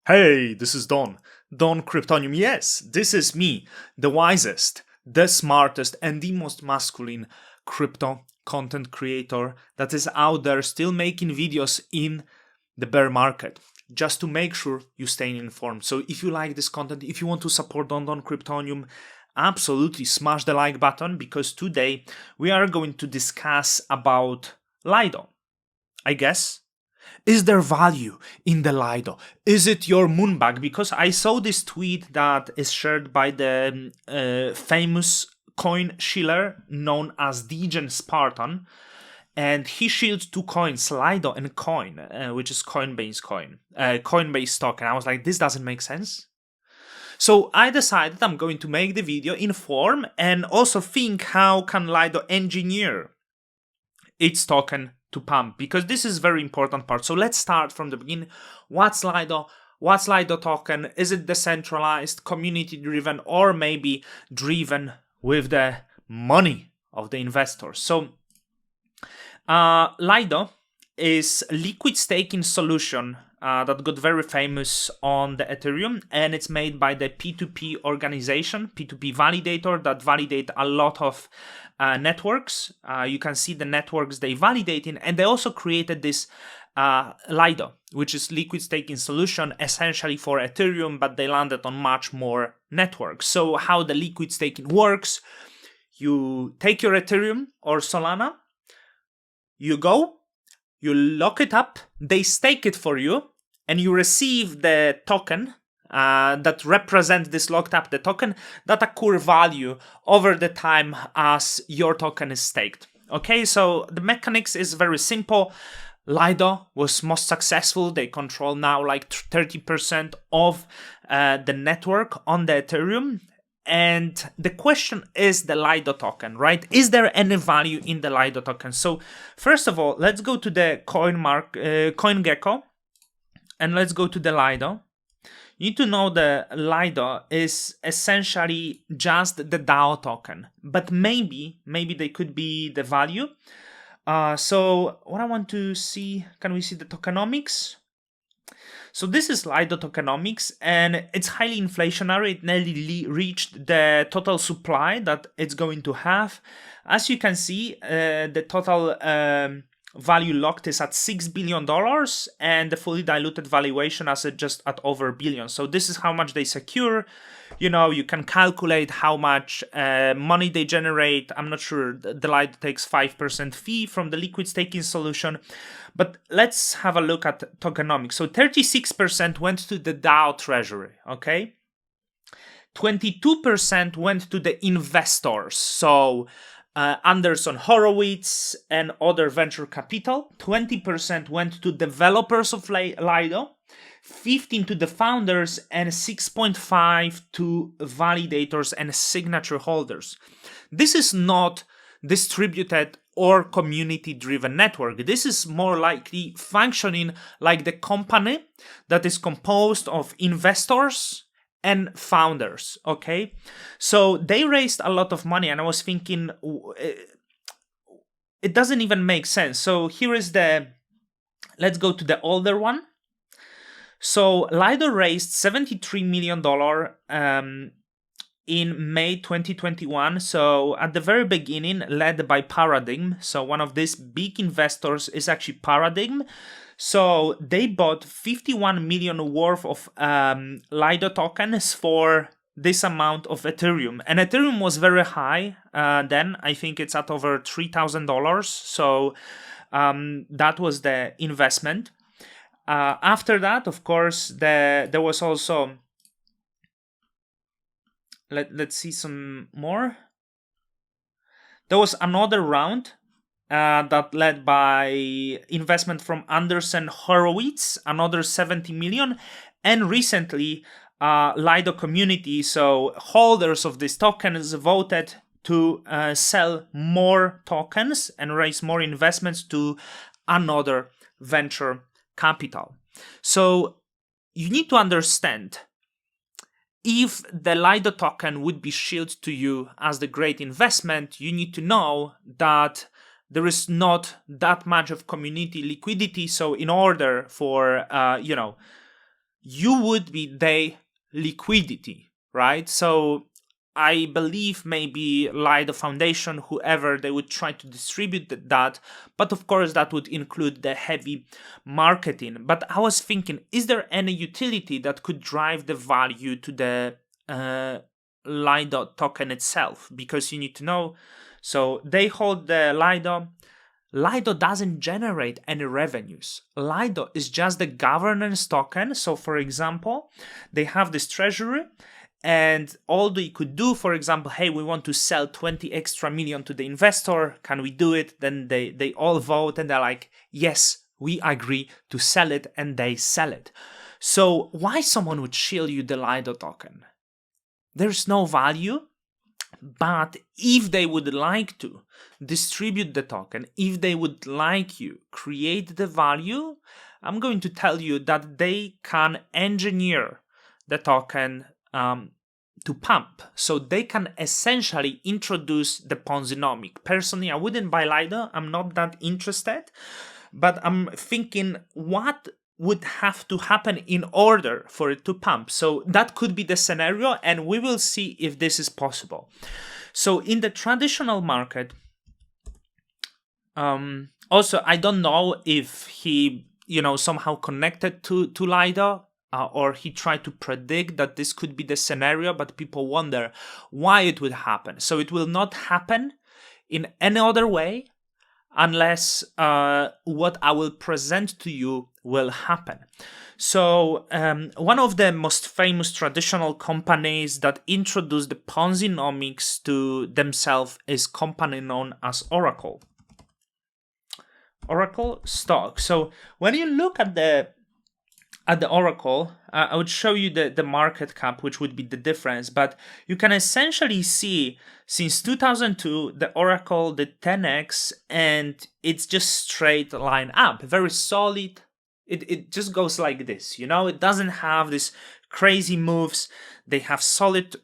Hey, this is Don. Don Kryptonium. Yes, this is me, the wisest, the smartest, and the most masculine crypto content creator that is out there still making videos in the bear market. Just to make sure you stay informed. So if you like this content, if you want to support Don Kryptonium, absolutely smash the like button because today we are going to discuss about Lido. I guess. Is there value in the Lido? Is it your moonbag? Because I saw this tweet that is shared by the famous coin shiller known as Degen Spartan, and he shilled two coins, Lido and Coin, which is Coinbase token. I was like, this doesn't make sense. So I decided I'm going to make the video inform and also think how can Lido engineer its token to pump, because this is very important part. So let's start from the beginning. What's Lido? What's Lido token? Is it decentralized, community driven, or maybe driven with the money of the investors? So Lido is a liquid staking solution that got very famous on the Ethereum, and it's made by the P2P organization, P2P validator that validate a lot of networks. You can see the networks they validating, and they also created this Lido, which is liquid staking solution essentially for Ethereum, but they landed on much more networks. So how the liquid staking works, you take your Ethereum or Solana, you go, you lock it up, they stake it for you, and you receive the token that represent this locked up the token that accrue value over the time as your token is staked. Okay, so the mechanics is very simple. Lido was most successful. They control now like 30% of the network on the Ethereum. And the question is the Lido token, right? Is there any value in the Lido token? So first of all, let's go to the CoinGecko and let's go to the Lido. You need to know the Lido is essentially just the DAO token, but maybe they could be the value. So what I want to see, can we see the tokenomics? So this is Lido tokenomics, and it's highly inflationary. It nearly reached the total supply that it's going to have. As you can see, the total value locked is at $6 billion, and the fully diluted valuation is just at over $1 billion. So this is how much they secure. You know, you can calculate how much money they generate. I'm not sure. The Lido takes 5% fee from the liquid staking solution. But let's have a look at tokenomics. So 36% went to the DAO treasury, okay? 22% went to the investors. So Anderson Horowitz and other venture capital. 20% went to developers of Lido. 15 to the founders, and 6.5 to validators and signature holders. This is not distributed or community-driven network. This is more likely functioning like the company that is composed of investors and founders, okay? So they raised a lot of money, and I was thinking, it doesn't even make sense. So here is let's go to the older one. So Lido raised $73 million in May 2021. So at the very beginning, led by Paradigm. So one of these big investors is actually Paradigm. So they bought 51 million worth of Lido tokens for this amount of Ethereum. And Ethereum was very high then. I think it's at over $3,000. So that was the investment. After that, of course, there was also, let's see some more. There was another round that led by investment from Anderson Horowitz, another 70 million. And recently, Lido community, so holders of these tokens, voted to sell more tokens and raise more investments to another venture capital. So you need to understand, if the Lido token would be shielded to you as the great investment, you need to know that there is not that much of community liquidity. So in order for, you would be the liquidity, right? So I believe maybe Lido Foundation, whoever, they would try to distribute that, but of course that would include the heavy marketing. But I was thinking, is there any utility that could drive the value to the Lido token itself? Because you need to know, so they hold the Lido. Lido doesn't generate any revenues. Lido is just the governance token. So for example, they have this treasury, and all they could do, for example, hey, we want to sell 20 extra million to the investor. Can we do it? Then they all vote and they're like, yes, we agree to sell it, and they sell it. So why someone would shield you the Lido token? There's no value. But if they would like to distribute the token, if they would like you create the value, I'm going to tell you that they can engineer the token to pump. So they can essentially introduce the Ponzinomic. Personally, I wouldn't buy Lido. I'm not that interested. But I'm thinking, what would have to happen in order for it to pump? So that could be the scenario, and we will see if this is possible. So in the traditional market, also I don't know if he, somehow connected to Lido, or he tried to predict that this could be the scenario, but people wonder why it would happen. So it will not happen in any other way unless what I will present to you will happen. So one of the most famous traditional companies that introduced the Ponzinomics to themselves is a company known as Oracle. Oracle stock. So when you look at the Oracle, I would show you the market cap, which would be the difference. But you can essentially see since 2002, the Oracle did 10x, and it's just straight line up, very solid. It just goes like this, it doesn't have these crazy moves. They have solid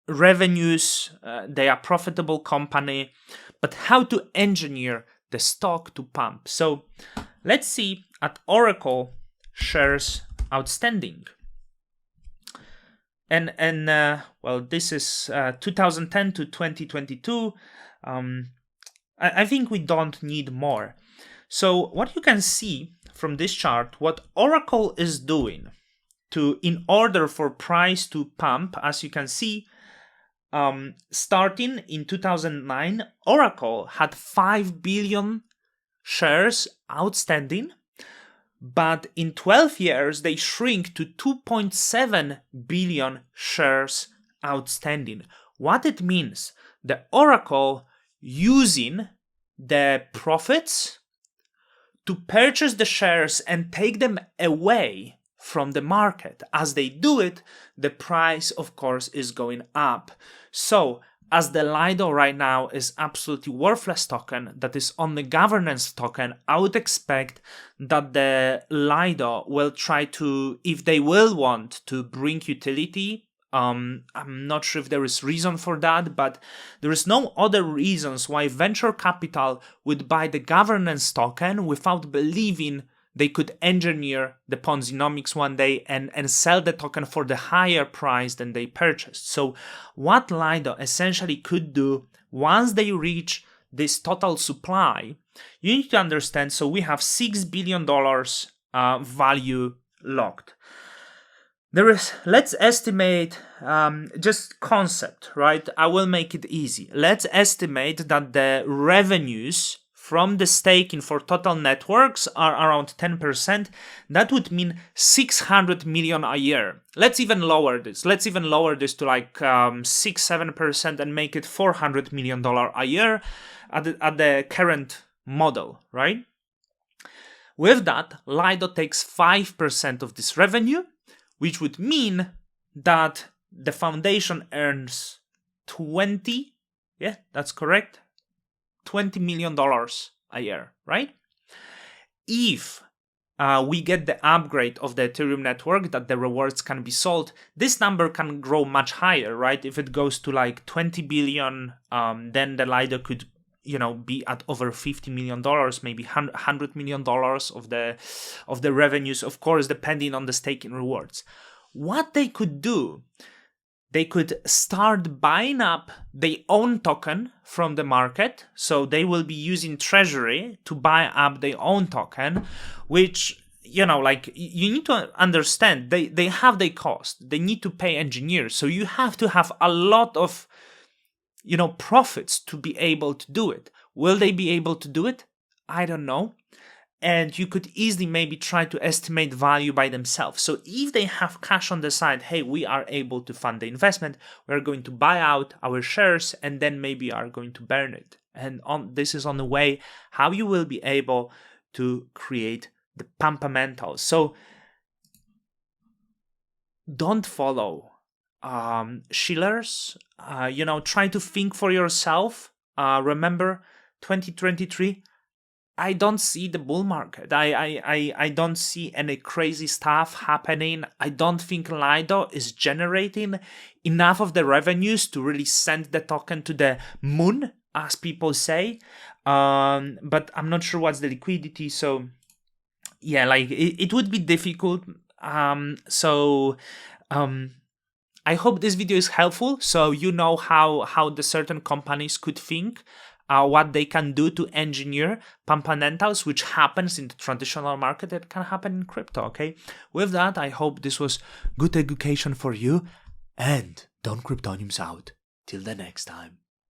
revenues. They are a profitable company. But how to engineer the stock to pump? So let's see at Oracle shares outstanding. And well, this is 2010 to 2022. I think we don't need more. So what you can see from this chart, what Oracle is doing in order for price to pump, as you can see, starting in 2009, Oracle had 5 billion shares outstanding, but in 12 years they shrink to 2.7 billion shares outstanding. What it means, the Oracle using the profits to purchase the shares and take them away from the market. As they do it, the price, of course, is going up. So, as the Lido right now is absolutely worthless token that is on the governance token, I would expect that the Lido will try to, if they will want to bring utility, I'm not sure if there is reason for that, but there is no other reasons why venture capital would buy the governance token without believing they could engineer the Ponzinomics one day and sell the token for the higher price than they purchased. So what Lido essentially could do once they reach this total supply, you need to understand, so we have $6 billion value locked. Let's estimate, just concept, right? I will make it easy. Let's estimate that the revenues from the staking for total networks are around 10%. That would mean 600 million a year. Let's even lower this. Let's even lower this to like 6-7% and make it $400 million a year at the current model, right? With that, Lido takes 5% of this revenue, which would mean that the foundation earns 20, yeah, that's correct, $20 million a year, right? If we get the upgrade of the Ethereum network, that the rewards can be sold, this number can grow much higher, right? If it goes to like 20 billion, then the Lido could be at over $50 million, maybe $100 million of the revenues, of course, depending on the staking rewards. What they could do, they could start buying up their own token from the market. So they will be using treasury to buy up their own token, which, you need to understand, they have their cost. They need to pay engineers. So you have to have a lot of, profits to be able to do it. Will they be able to do it? I don't know. And you could easily maybe try to estimate value by themselves. So if they have cash on the side, hey, we are able to fund the investment, we're going to buy out our shares and then maybe are going to burn it. And this is on the way how you will be able to create the pumpamentals. So don't follow shillers. Try to think for yourself. Remember, 2023. I don't see the bull market. I don't see any crazy stuff happening. I don't think Lido is generating enough of the revenues to really send the token to the moon, as people say. But I'm not sure what's the liquidity. So yeah, it would be difficult. I hope this video is helpful. So you know how the certain companies could think. What they can do to engineer pumpamentals, which happens in the traditional market, that can happen in crypto, okay? With that, I hope this was good education for you, and don't Cryptoniums out. Till the next time.